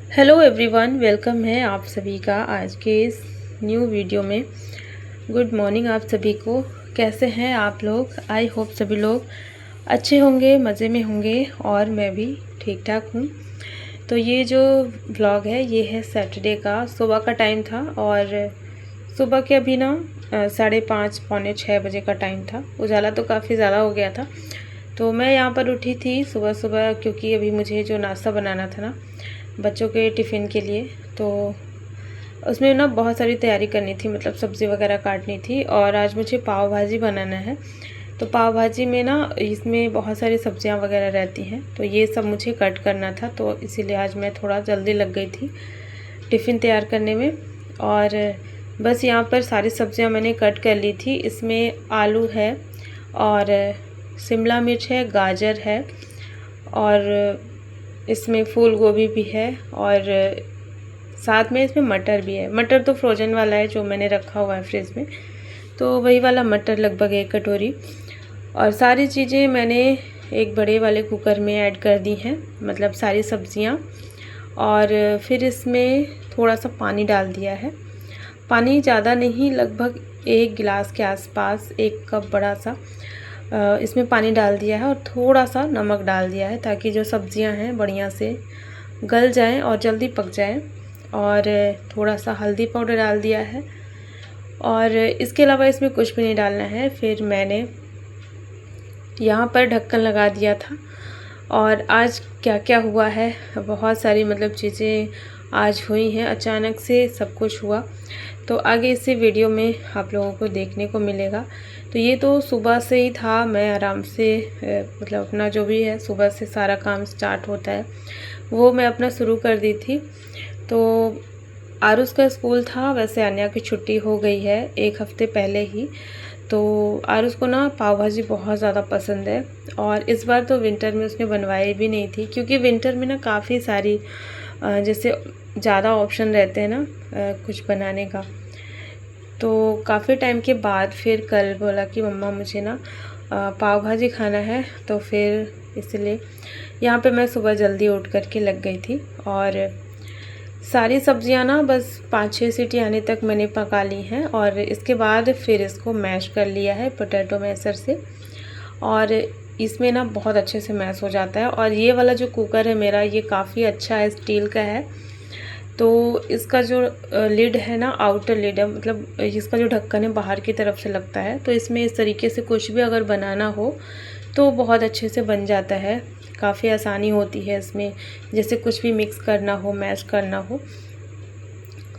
Hello everyone, welcome है आप सभी का आज के इस न्यू वीडियो में। गुड मॉर्निंग आप सभी को। कैसे हैं आप लोग? आई होप सभी लोग अच्छे होंगे, मज़े में होंगे और मैं भी ठीक ठाक हूँ। तो ये जो व्लॉग है ये है सैटरडे का। सुबह का टाइम था और सुबह के अभी ना 5:30 पौने 6 बजे का टाइम था। उजाला तो काफ़ी ज़्यादा हो गया था। तो मैं यहाँ पर उठी थी सुबह सुबह, क्योंकि अभी मुझे जो नाश्ता बनाना था ना बच्चों के टिफ़िन के लिए, तो उसमें ना बहुत सारी तैयारी करनी थी, मतलब सब्ज़ी वगैरह काटनी थी। और आज मुझे पाव भाजी बनाना है। तो पाव भाजी में ना इसमें बहुत सारी सब्जियां वगैरह रहती हैं, तो ये सब मुझे कट करना था। तो इसीलिए आज मैं थोड़ा जल्दी लग गई थी टिफ़िन तैयार करने में। और बस यहाँ पर सारी सब्जियां मैंने कट कर ली थी। इसमें आलू है और शिमला मिर्च है, गाजर है और इसमें फूल गोभी भी है और साथ में इसमें मटर भी है। मटर तो फ्रोज़न वाला है जो मैंने रखा हुआ है फ्रिज में, तो वही वाला मटर लगभग 1 कटोरी। और सारी चीज़ें मैंने एक बड़े वाले कुकर में ऐड कर दी हैं, मतलब सारी सब्जियां। और फिर इसमें थोड़ा सा पानी डाल दिया है। पानी ज़्यादा नहीं, लगभग 1 गिलास के आसपास, 1 कप बड़ा सा इसमें पानी डाल दिया है। और थोड़ा सा नमक डाल दिया है ताकि जो सब्जियां हैं बढ़िया से गल जाएं और जल्दी पक जाएं। और थोड़ा सा हल्दी पाउडर डाल दिया है और इसके अलावा इसमें कुछ भी नहीं डालना है। फिर मैंने यहाँ पर ढक्कन लगा दिया था। और आज क्या क्या हुआ है, बहुत सारी मतलब चीज़ें आज हुई हैं, अचानक से सब कुछ हुआ। तो आगे इसी वीडियो में आप लोगों को देखने को मिलेगा। तो ये तो सुबह से ही था, मैं आराम से मतलब अपना जो भी है सुबह से सारा काम स्टार्ट होता है वो मैं अपना शुरू कर दी थी। तो आरुष का स्कूल था, वैसे अन्या की छुट्टी हो गई है 1 हफ्ते पहले ही। तो आरुष को ना पाव भाजी बहुत ज़्यादा पसंद है और इस बार तो विंटर में उसने बनवाई भी नहीं थी, क्योंकि विंटर में ना काफ़ी सारी जैसे ज़्यादा ऑप्शन रहते हैं ना कुछ बनाने का। तो काफ़ी टाइम के बाद फिर कल बोला कि मम्मा मुझे ना पाव भाजी खाना है। तो फिर इसलिए यहाँ पे मैं सुबह जल्दी उठ कर के लग गई थी। और सारी सब्जियां ना बस 5-6 सीटी आने तक मैंने पका ली हैं और इसके बाद फिर इसको मैश कर लिया है पोटैटो मैशर से। और इसमें ना बहुत अच्छे से मैश हो जाता है। और ये वाला जो कुकर है मेरा, ये काफ़ी अच्छा है, स्टील का है। तो इसका जो लिड है ना, आउटर लिड है, मतलब इसका जो ढक्कन है बाहर की तरफ से लगता है। तो इसमें इस तरीके से कुछ भी अगर बनाना हो तो बहुत अच्छे से बन जाता है, काफ़ी आसानी होती है इसमें, जैसे कुछ भी मिक्स करना हो, मैश करना हो।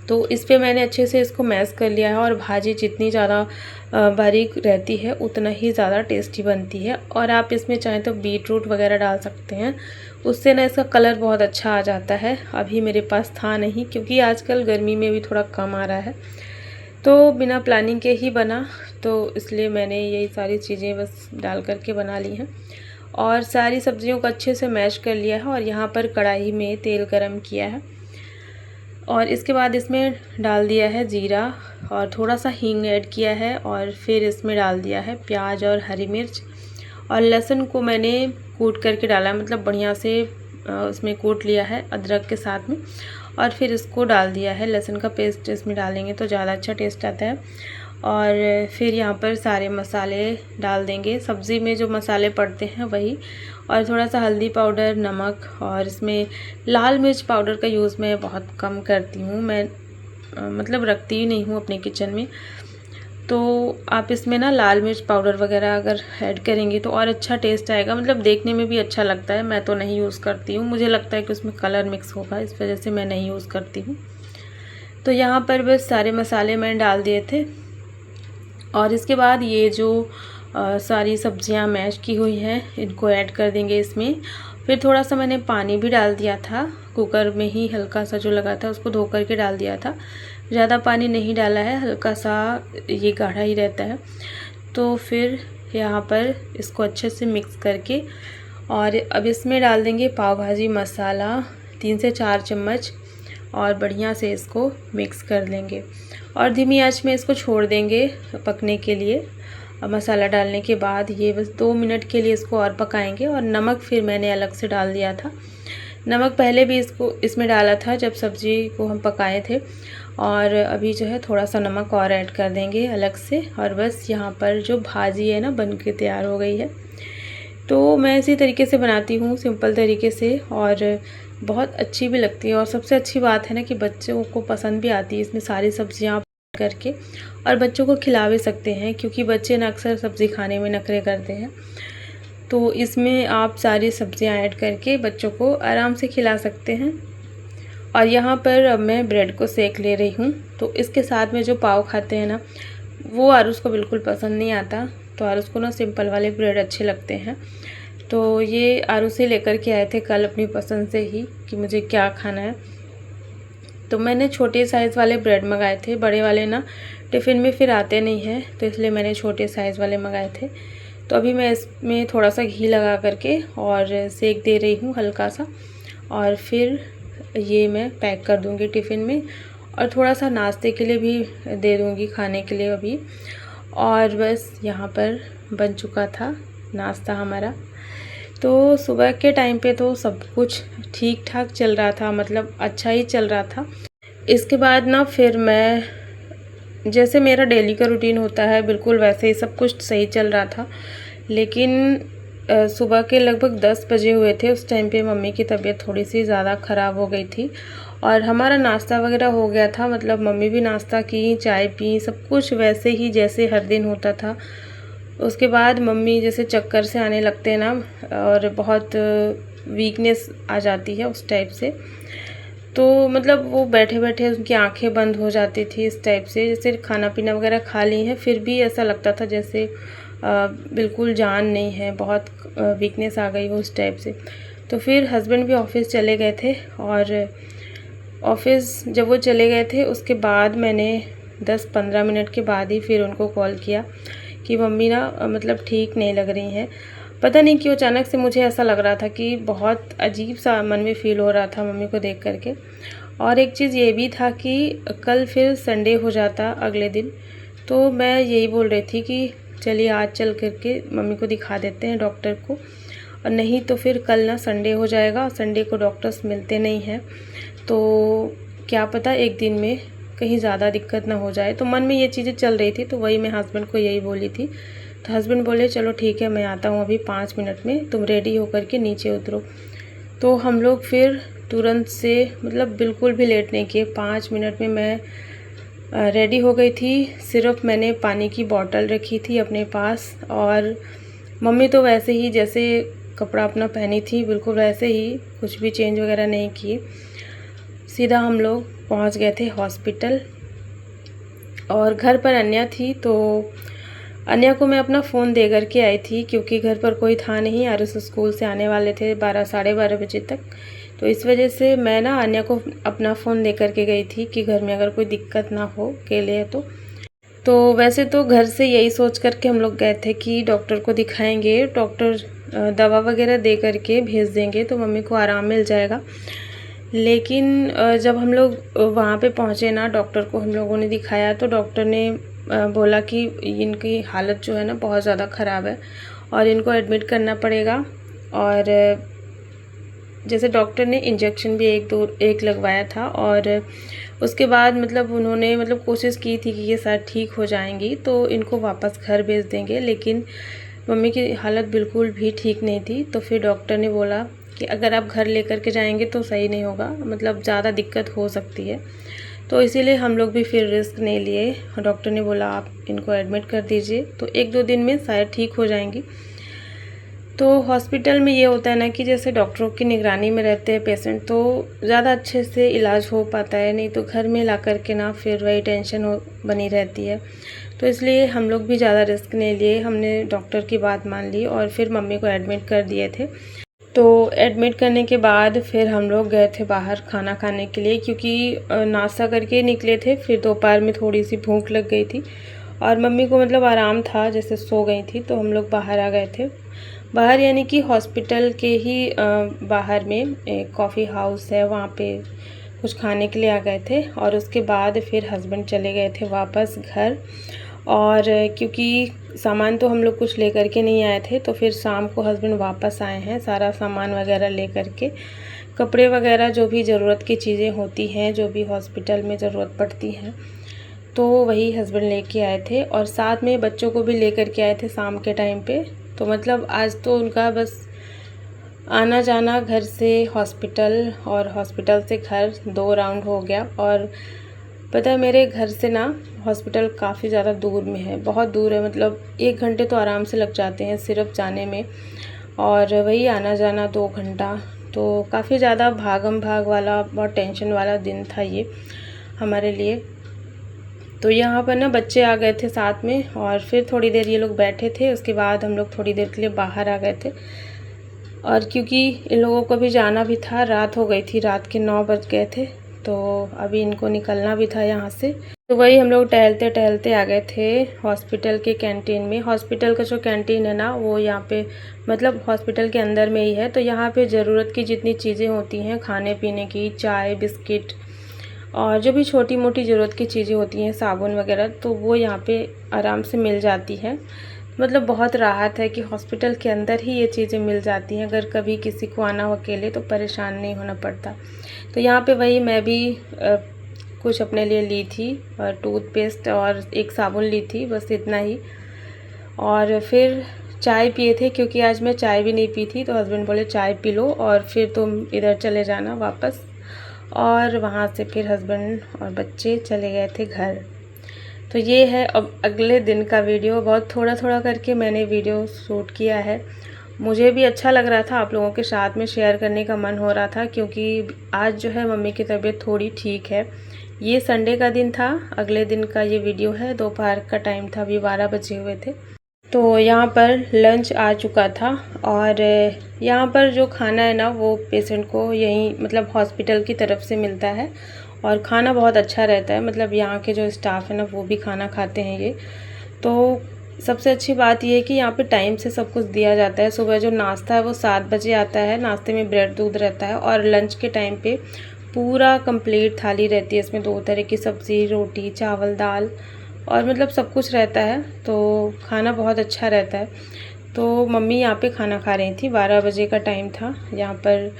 तो इस पे मैंने अच्छे से इसको मैश कर लिया है। और भाजी जितनी ज़्यादा बारीक रहती है उतना ही ज़्यादा टेस्टी बनती है। और आप इसमें चाहें तो बीट रूट वगैरह डाल सकते हैं, उससे ना इसका कलर बहुत अच्छा आ जाता है। अभी मेरे पास था नहीं, क्योंकि आजकल गर्मी में भी थोड़ा कम आ रहा है, तो बिना प्लानिंग के ही बना। तो इसलिए मैंने यही सारी चीज़ें बस डाल करके बना ली हैं और सारी सब्जियों को अच्छे से मैश कर लिया है। और यहाँ पर कढ़ाई में तेल गरम किया है और इसके बाद इसमें डाल दिया है जीरा और थोड़ा सा हींग ऐड किया है। और फिर इसमें डाल दिया है प्याज और हरी मिर्च और लहसुन को मैंने कूट करके डाला है, मतलब बढ़िया से उसमें कूट लिया है अदरक के साथ में। और फिर इसको डाल दिया है, लहसुन का पेस्ट इसमें डालेंगे तो ज़्यादा अच्छा टेस्ट आता है। और फिर यहाँ पर सारे मसाले डाल देंगे, सब्ज़ी में जो मसाले पड़ते हैं वही। और थोड़ा सा हल्दी पाउडर, नमक, और इसमें लाल मिर्च पाउडर का यूज़ मैं बहुत कम करती हूँ, मैं मतलब रखती ही नहीं हूँ अपने किचन में। तो आप इसमें ना लाल मिर्च पाउडर वगैरह अगर ऐड करेंगे तो और अच्छा टेस्ट आएगा, मतलब देखने में भी अच्छा लगता है। मैं तो नहीं यूज़ करती हूँ, मुझे लगता है कि उसमें कलर मिक्स होगा, इस वजह से मैं नहीं यूज़ करती हूँ। तो यहाँ पर बस सारे मसाले मैंने डाल दिए थे। और इसके बाद ये जो सारी सब्जियां मैश की हुई हैं इनको ऐड कर देंगे इसमें। फिर थोड़ा सा मैंने पानी भी डाल दिया था, कुकर में ही हल्का सा जो लगा था उसको धो करके डाल दिया था, ज़्यादा पानी नहीं डाला है, हल्का सा ये गाढ़ा ही रहता है। तो फिर यहाँ पर इसको अच्छे से मिक्स करके और अब इसमें डाल देंगे पाव भाजी मसाला 3 से 4 चम्मच और बढ़िया से इसको मिक्स कर लेंगे। और धीमी आंच में इसको छोड़ देंगे पकने के लिए। मसाला डालने के बाद ये बस 2 मिनट के लिए इसको और पकाएंगे। और नमक फिर मैंने अलग से डाल दिया था, नमक पहले भी इसमें डाला था जब सब्ज़ी को हम पकाए थे, और अभी जो है थोड़ा सा नमक और ऐड कर देंगे अलग से। और बस यहाँ पर जो भाजी है ना बन के तैयार हो गई है। तो मैं इसी तरीके से बनाती हूँ, सिंपल तरीके से, और बहुत अच्छी भी लगती है। और सबसे अच्छी बात है ना कि बच्चों को पसंद भी आती है। इसमें सारी सब्जियाँ करके और बच्चों को खिला भी सकते हैं, क्योंकि बच्चे ना अक्सर सब्ज़ी खाने में नखरे करते हैं। तो इसमें आप सारी सब्जियां ऐड करके बच्चों को आराम से खिला सकते हैं। और यहाँ पर अब मैं ब्रेड को सेक ले रही हूँ। तो इसके साथ में जो पाव खाते हैं ना, वो आरुष को बिल्कुल पसंद नहीं आता। तो आरुष को ना सिंपल वाले ब्रेड अच्छे लगते हैं। तो ये आरुष से लेकर के आए थे कल अपनी पसंद से ही कि मुझे क्या खाना है। तो मैंने छोटे साइज़ वाले ब्रेड मंगाए थे, बड़े वाले ना टिफ़िन में फिर आते नहीं हैं, तो इसलिए मैंने छोटे साइज़ वाले मंगाए थे। तो अभी मैं इसमें थोड़ा सा घी लगा करके और सेक दे रही हूँ हल्का सा, और फिर ये मैं पैक कर दूँगी टिफ़िन में, और थोड़ा सा नाश्ते के लिए भी दे दूँगी खाने के लिए अभी। और बस यहाँ पर बन चुका था नाश्ता हमारा। तो सुबह के टाइम पे तो सब कुछ ठीक ठाक चल रहा था, मतलब अच्छा ही चल रहा था। इसके बाद ना फिर मैं, जैसे मेरा डेली का रूटीन होता है बिल्कुल वैसे ही सब कुछ सही चल रहा था। लेकिन सुबह के लगभग 10 बजे हुए थे, उस टाइम पे मम्मी की तबीयत थोड़ी सी ज़्यादा ख़राब हो गई थी। और हमारा नाश्ता वगैरह हो गया था, मतलब मम्मी भी नाश्ता की, चाय पी, सब कुछ वैसे ही जैसे हर दिन होता था। उसके बाद मम्मी जैसे चक्कर से आने लगते हैं ना, और बहुत वीकनेस आ जाती है उस टाइप से। तो मतलब वो बैठे बैठे उनकी आंखें बंद हो जाती थी इस टाइप से, जैसे खाना पीना वगैरह खा ली हैं फिर भी ऐसा लगता था जैसे बिल्कुल जान नहीं है, बहुत वीकनेस आ गई वो उस टाइप से। तो फिर हस्बैंड भी ऑफिस चले गए थे, और ऑफिस जब वो चले गए थे उसके बाद मैंने 10-15 मिनट के बाद ही फिर उनको कॉल किया कि मम्मी ना मतलब ठीक नहीं लग रही हैं। पता नहीं क्यों अचानक से मुझे ऐसा लग रहा था कि बहुत अजीब सा मन में फ़ील हो रहा था मम्मी को देख करके। और एक चीज़ ये भी था कि कल फिर संडे हो जाता अगले दिन, तो मैं यही बोल रही थी कि चलिए आज चल करके मम्मी को दिखा देते हैं डॉक्टर को, और नहीं तो फिर कल ना संडे हो जाएगा, संडे को डॉक्टर्स मिलते नहीं हैं, तो क्या पता एक दिन में कहीं ज़्यादा दिक्कत ना हो जाए। तो मन में ये चीज़ें चल रही थी, तो वही मैं हस्बैंड को यही बोली थी। तो हस्बैंड बोले चलो ठीक है मैं आता हूँ अभी 5 मिनट में, तुम रेडी होकर के नीचे उतरो। तो हम लोग फिर तुरंत से, मतलब बिल्कुल भी लेट नहीं किए, 5 मिनट में मैं रेडी हो गई थी। सिर्फ मैंने पानी की बोतल रखी थी अपने पास, और मम्मी तो वैसे ही जैसे कपड़ा अपना पहनी थी बिल्कुल वैसे ही, कुछ भी चेंज वगैरह नहीं किए। सीधा हम लोग पहुंच गए थे हॉस्पिटल। और घर पर अन्या थी, तो अन्या को मैं अपना फ़ोन दे कर के आई थी, क्योंकि घर पर कोई था नहीं, आरुष स्कूल से आने वाले थे 12-12:30 बजे तक। तो इस वजह से मैं ना अन्या को अपना फ़ोन दे कर के गई थी कि घर में अगर कोई दिक्कत ना हो के लिए। तो वैसे तो घर से यही सोच कर के हम लोग गए थे कि डॉक्टर को दिखाएंगे, डॉक्टर दवा वगैरह दे करके भेज देंगे तो मम्मी को आराम मिल जाएगा। लेकिन जब हम लोग वहाँ पे पहुँचे ना, डॉक्टर को हम लोगों ने दिखाया, तो डॉक्टर ने बोला कि इनकी हालत जो है ना बहुत ज़्यादा ख़राब है और इनको एडमिट करना पड़ेगा। और जैसे डॉक्टर ने इंजेक्शन भी एक लगवाया था, और उसके बाद मतलब उन्होंने मतलब कोशिश की थी कि ये शायद ठीक हो जाएंगी तो इनको वापस घर भेज देंगे, लेकिन मम्मी की हालत बिल्कुल भी ठीक नहीं थी। तो फिर डॉक्टर ने बोला कि अगर आप घर लेकर के जाएंगे तो सही नहीं होगा, मतलब ज़्यादा दिक्कत हो सकती है। तो इसीलिए हम लोग भी फिर रिस्क नहीं लिए। डॉक्टर ने बोला आप इनको एडमिट कर दीजिए, तो 1-2 दिन में शायद ठीक हो जाएंगी। तो हॉस्पिटल में ये होता है ना कि जैसे डॉक्टरों की निगरानी में रहते हैं पेशेंट, तो ज़्यादा अच्छे से इलाज हो पाता है, नहीं तो घर में ला कर के ना फिर वही टेंशन बनी रहती है। तो इसलिए हम लोग भी ज़्यादा रिस्क नहीं लिए, हमने डॉक्टर की बात मान ली और फिर मम्मी को एडमिट कर दिए थे। तो एडमिट करने के बाद फिर हम लोग गए थे बाहर खाना खाने के लिए, क्योंकि नाश्ता करके निकले थे, फिर दोपहर में थोड़ी सी भूख लग गई थी और मम्मी को मतलब आराम था, जैसे सो गई थी, तो हम लोग बाहर आ गए थे। बाहर यानी कि हॉस्पिटल के ही बाहर में एक कॉफ़ी हाउस है, वहाँ पे कुछ खाने के लिए आ गए थे। और उसके बाद फिर हस्बैंड चले गए थे वापस घर, और क्योंकि सामान तो हम लोग कुछ लेकर के नहीं आए थे, तो फिर शाम को हस्बैंड वापस आए हैं सारा सामान वगैरह लेकर के। कपड़े वगैरह जो भी ज़रूरत की चीज़ें होती हैं, जो भी हॉस्पिटल में ज़रूरत पड़ती हैं, तो वही हस्बैंड लेके आए थे। और साथ में बच्चों को भी लेकर के आए थे शाम के टाइम पे। तो मतलब आज तो उनका बस आना जाना घर से हॉस्पिटल और हॉस्पिटल से घर 2 राउंड हो गया। और पता है मेरे घर से ना हॉस्पिटल काफ़ी ज़्यादा दूर में है, बहुत दूर है, मतलब 1 घंटे तो आराम से लग जाते हैं सिर्फ जाने में, और वही आना जाना 2 घंटा। तो काफ़ी ज़्यादा भागम भाग वाला, बहुत टेंशन वाला दिन था ये हमारे लिए। तो यहाँ पर ना बच्चे आ गए थे साथ में, और फिर थोड़ी देर ये लोग बैठे थे, उसके बाद हम लोग थोड़ी देर के लिए बाहर आ गए थे। और क्योंकि इन लोगों को भी जाना भी था, रात हो गई थी, रात के 9 बज गए थे, तो अभी इनको निकलना भी था यहाँ से। तो वही हम लोग टहलते टहलते आ गए थे हॉस्पिटल के कैंटीन में। हॉस्पिटल का जो कैंटीन है ना, वो यहाँ पे मतलब हॉस्पिटल के अंदर में ही है। तो यहाँ पे ज़रूरत की जितनी चीज़ें होती हैं खाने पीने की, चाय बिस्किट और जो भी छोटी मोटी ज़रूरत की चीज़ें होती हैं, साबुन वगैरह, तो वो यहाँ पे आराम से मिल जाती है। मतलब बहुत राहत है कि हॉस्पिटल के अंदर ही ये चीज़ें मिल जाती हैं, अगर कभी किसी को आना हो अकेले तो परेशान नहीं होना पड़ता। तो यहाँ पे वही मैं भी कुछ अपने लिए ली थी, टूथपेस्ट और एक साबुन ली थी, बस इतना ही। और फिर चाय पिए थे, क्योंकि आज मैं चाय भी नहीं पी थी, तो हस्बैंड बोले चाय पी लो और फिर तुम इधर चले जाना वापस। और वहाँ से फिर हस्बैंड और बच्चे चले गए थे घर। तो ये है अब अगले दिन का वीडियो। बहुत थोड़ा थोड़ा करके मैंने वीडियो शूट किया है। मुझे भी अच्छा लग रहा था, आप लोगों के साथ में शेयर करने का मन हो रहा था, क्योंकि आज जो है मम्मी की तबीयत थोड़ी ठीक है। ये संडे का दिन था, अगले दिन का ये वीडियो है। दोपहर का टाइम था, अभी 12 बजे हुए थे। तो यहाँ पर लंच आ चुका था, और यहाँ पर जो खाना है ना, वो पेशेंट को यहीं मतलब हॉस्पिटल की तरफ से मिलता है, और खाना बहुत अच्छा रहता है। मतलब यहाँ के जो स्टाफ है ना, वो भी खाना खाते हैं ये। तो सबसे अच्छी बात ये है कि यहाँ पे टाइम से सब कुछ दिया जाता है। सुबह जो नाश्ता है वो 7 बजे आता है, नाश्ते में ब्रेड दूध रहता है, और लंच के टाइम पे पूरा कंप्लीट थाली रहती है। इसमें 2 तरह की सब्ज़ी, रोटी, चावल, दाल, और मतलब सब कुछ रहता है। तो खाना बहुत अच्छा रहता है। तो मम्मी यहाँ पे खाना खा रही थी, 12 बजे का टाइम था। यहाँ पर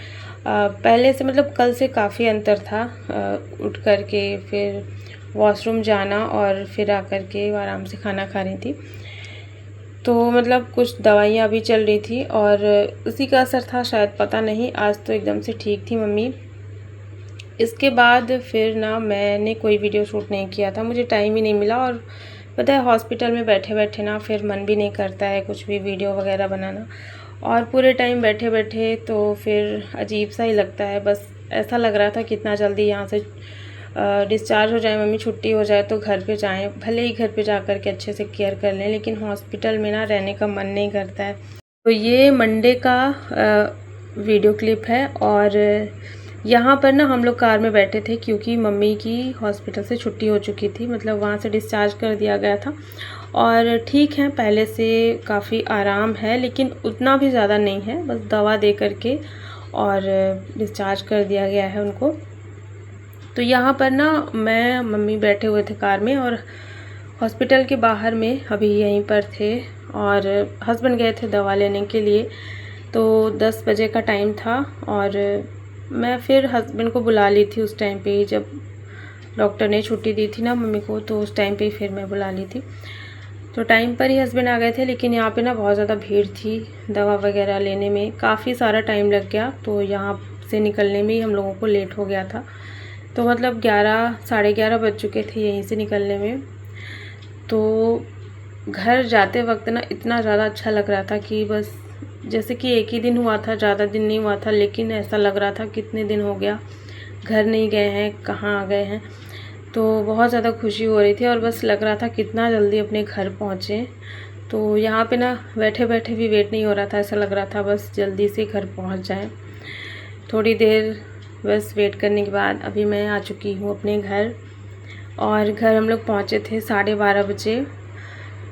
पहले से मतलब कल से काफ़ी अंतर था। उठ कर के फिर वॉशरूम जाना और फिर आकर के आराम से खाना खा रही थी। तो मतलब कुछ दवाइयाँ भी चल रही थी, और उसी का असर था शायद, पता नहीं। आज तो एकदम से ठीक थी मम्मी। इसके बाद फिर ना मैंने कोई वीडियो शूट नहीं किया था, मुझे टाइम ही नहीं मिला। और पता है हॉस्पिटल में बैठे बैठे ना फिर मन भी नहीं करता है कुछ भी वीडियो वगैरह बनाना, और पूरे टाइम बैठे बैठे तो फिर अजीब सा ही लगता है। बस ऐसा लग रहा था कितना जल्दी यहाँ से डिस्चार्ज हो जाए, मम्मी छुट्टी हो जाए तो घर पे जाएं। भले ही घर पे जा कर के अच्छे से केयर कर लें, लेकिन हॉस्पिटल में ना रहने का मन नहीं करता है। तो ये मंडे का वीडियो क्लिप है। और यहाँ पर ना हम लोग कार में बैठे थे, क्योंकि मम्मी की हॉस्पिटल से छुट्टी हो चुकी थी, मतलब वहाँ से डिस्चार्ज कर दिया गया था। और ठीक है, पहले से काफ़ी आराम है, लेकिन उतना भी ज़्यादा नहीं है, बस दवा दे करके और डिस्चार्ज कर दिया गया है उनको। तो यहाँ पर ना मैं मम्मी बैठे हुए थे कार में, और हॉस्पिटल के बाहर में अभी यहीं पर थे, और हस्बैंड गए थे दवा लेने के लिए। तो 10 बजे का टाइम था, और मैं फिर हस्बैंड को बुला ली थी उस टाइम पे ही, जब डॉक्टर ने छुट्टी दी थी ना मम्मी को, तो उस टाइम पे ही फिर मैं बुला ली थी। तो टाइम पर ही हस्बैंड आ गए थे, लेकिन यहाँ पे ना बहुत ज़्यादा भीड़ थी, दवा वगैरह लेने में काफ़ी सारा टाइम लग गया। तो यहाँ से निकलने में ही हम लोगों को लेट हो गया था। तो मतलब 11 साढ़े 11 बज चुके थे यहीं से निकलने में। तो घर जाते वक्त ना इतना ज़्यादा अच्छा लग रहा था कि बस जैसे कि एक ही दिन हुआ था, ज़्यादा दिन नहीं हुआ था, लेकिन ऐसा लग रहा था कितने दिन हो गया घर नहीं गए हैं, कहाँ आ गए हैं। तो बहुत ज़्यादा खुशी हो रही थी, और बस लग रहा था कितना जल्दी अपने घर पहुँचें। तो यहाँ पे ना बैठे बैठे भी वेट नहीं हो रहा था, ऐसा लग रहा था बस जल्दी से घर पहुँच जाएं। थोड़ी देर बस वेट करने के बाद अभी मैं आ चुकी हूँ अपने घर, और घर हम लोग पहुँचे थे 12:30 बजे।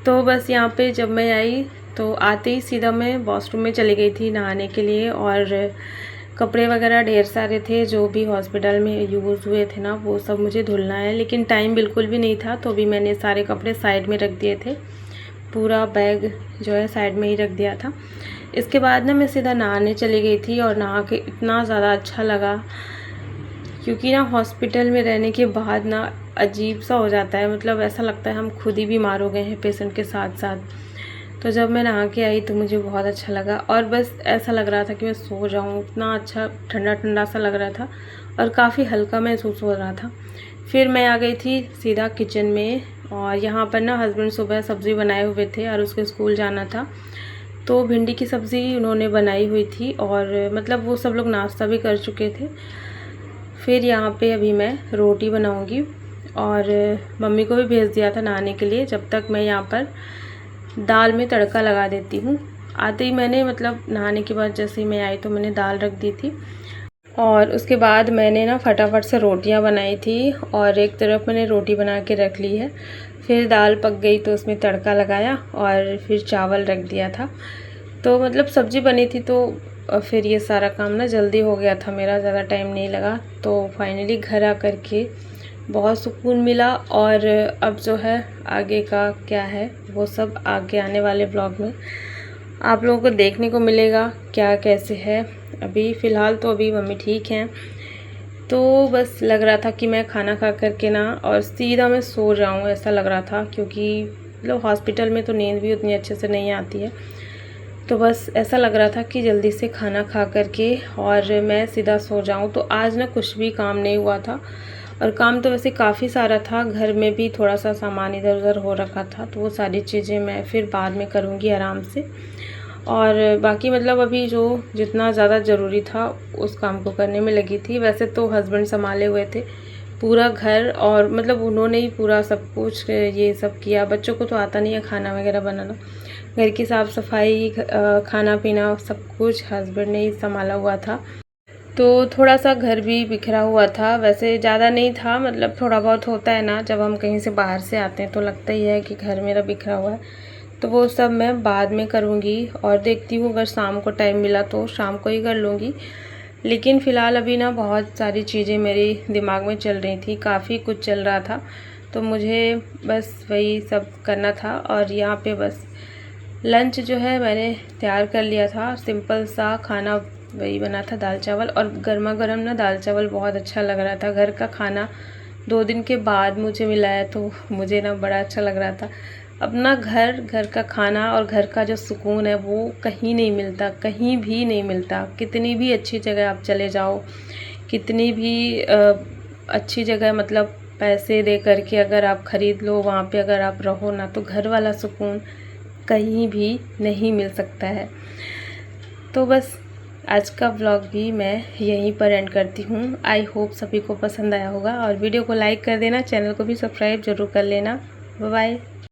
तो बस यहाँ पे जब मैं आई तो आते ही सीधा मैं वॉशरूम में चली गई थी नहाने के लिए, और कपड़े वगैरह ढेर सारे थे जो भी हॉस्पिटल में यूज़ हुए थे ना, वो सब मुझे धुलना है, लेकिन टाइम बिल्कुल भी नहीं था। तो भी मैंने सारे कपड़े साइड में रख दिए थे, पूरा बैग जो है साइड में ही रख दिया था। इसके बाद ना मैं सीधा नहाने चली गई थी और नहा के इतना ज़्यादा अच्छा लगा, क्योंकि ना हॉस्पिटल में रहने के बाद ना अजीब सा हो जाता है, मतलब ऐसा लगता है हम खुद ही बीमार हो गए हैं पेशेंट के साथ साथ। तो जब मैं नहा के आई तो मुझे बहुत अच्छा लगा और बस ऐसा लग रहा था कि मैं सो जाऊँ, इतना अच्छा ठंडा ठंडा सा लग रहा था और काफ़ी हल्का महसूस हो रहा था। फिर मैं आ गई थी सीधा किचन में, और यहाँ पर ना हस्बैंड सुबह सब्ज़ी बनाए हुए थे और उसके स्कूल जाना था, तो भिंडी की सब्ज़ी उन्होंने बनाई हुई थी और मतलब वो सब लोग नाश्ता भी कर चुके थे। फिर यहाँ पे अभी मैं रोटी बनाऊँगी और मम्मी को भी भेज दिया था नहाने के लिए, जब तक मैं यहाँ पर दाल में तड़का लगा देती हूँ। आते ही मैंने मतलब नहाने के बाद जैसे ही मैं आई तो मैंने दाल रख दी थी और उसके बाद मैंने ना फटाफट से रोटियाँ बनाई थी और एक तरफ मैंने रोटी बना के रख ली है। फिर दाल पक गई तो उसमें तड़का लगाया और फिर चावल रख दिया था। तो मतलब सब्ज़ी बनी थी तो फिर ये सारा काम ना जल्दी हो गया था मेरा, ज़्यादा टाइम नहीं लगा। तो फाइनली घर आ कर के बहुत सुकून मिला और अब जो है आगे का क्या है वो सब आगे आने वाले ब्लॉग में आप लोगों को देखने को मिलेगा, क्या कैसे है। अभी फ़िलहाल तो अभी मम्मी ठीक हैं, तो बस लग रहा था कि मैं खाना खा कर के ना और सीधा मैं सो जाऊँ, ऐसा लग रहा था, क्योंकि मतलब हॉस्पिटल में तो नींद भी उतनी अच्छे से नहीं आती है। तो बस ऐसा लग रहा था कि जल्दी से खाना खा कर के और मैं सीधा सो जाऊं। तो आज ना कुछ भी काम नहीं हुआ था और काम तो वैसे काफ़ी सारा था, घर में भी थोड़ा सा सामान इधर उधर हो रखा था, तो वो सारी चीज़ें मैं फिर बाद में करूँगी आराम से। और बाकी मतलब अभी जो जितना ज़्यादा ज़रूरी था उस काम को करने में लगी थी। वैसे तो हस्बैंड संभाले हुए थे पूरा घर और मतलब उन्होंने ही पूरा सब कुछ ये सब किया। बच्चों को तो आता नहीं है खाना वगैरह बनाना, घर की साफ़ सफाई खाना पीना सब कुछ हस्बैंड ने ही संभाला हुआ था। तो थोड़ा सा घर भी बिखरा हुआ था, वैसे ज़्यादा नहीं था, मतलब थोड़ा बहुत होता है ना जब हम कहीं से बाहर से आते हैं तो लगता ही है कि घर मेरा बिखरा हुआ है। तो वो सब मैं बाद में करूँगी और देखती हूँ अगर शाम को टाइम मिला तो शाम को ही कर लूँगी। लेकिन फ़िलहाल अभी ना बहुत सारी चीज़ें मेरे दिमाग में चल रही थी, काफ़ी कुछ चल रहा था, तो मुझे बस वही सब करना था। और यहाँ पे बस लंच जो है मैंने तैयार कर लिया था, सिंपल सा खाना वही बना था, दाल चावल, और गर्मा गर्म ना दाल चावल बहुत अच्छा लग रहा था। घर का खाना 2 दिन के बाद मुझे मिला है तो मुझे ना बड़ा अच्छा लग रहा था। अपना घर का खाना और घर का जो सुकून है वो कहीं नहीं मिलता, कहीं भी नहीं मिलता। कितनी भी अच्छी जगह आप चले जाओ, कितनी भी अच्छी जगह मतलब पैसे दे करके अगर आप ख़रीद लो, वहाँ पे अगर आप रहो ना, तो घर वाला सुकून कहीं भी नहीं मिल सकता है। तो बस आज का व्लॉग भी मैं यहीं पर एंड करती हूँ। आई होप सभी को पसंद आया होगा और वीडियो को लाइक कर देना, चैनल को भी सब्सक्राइब ज़रूर कर लेना। Bye bye.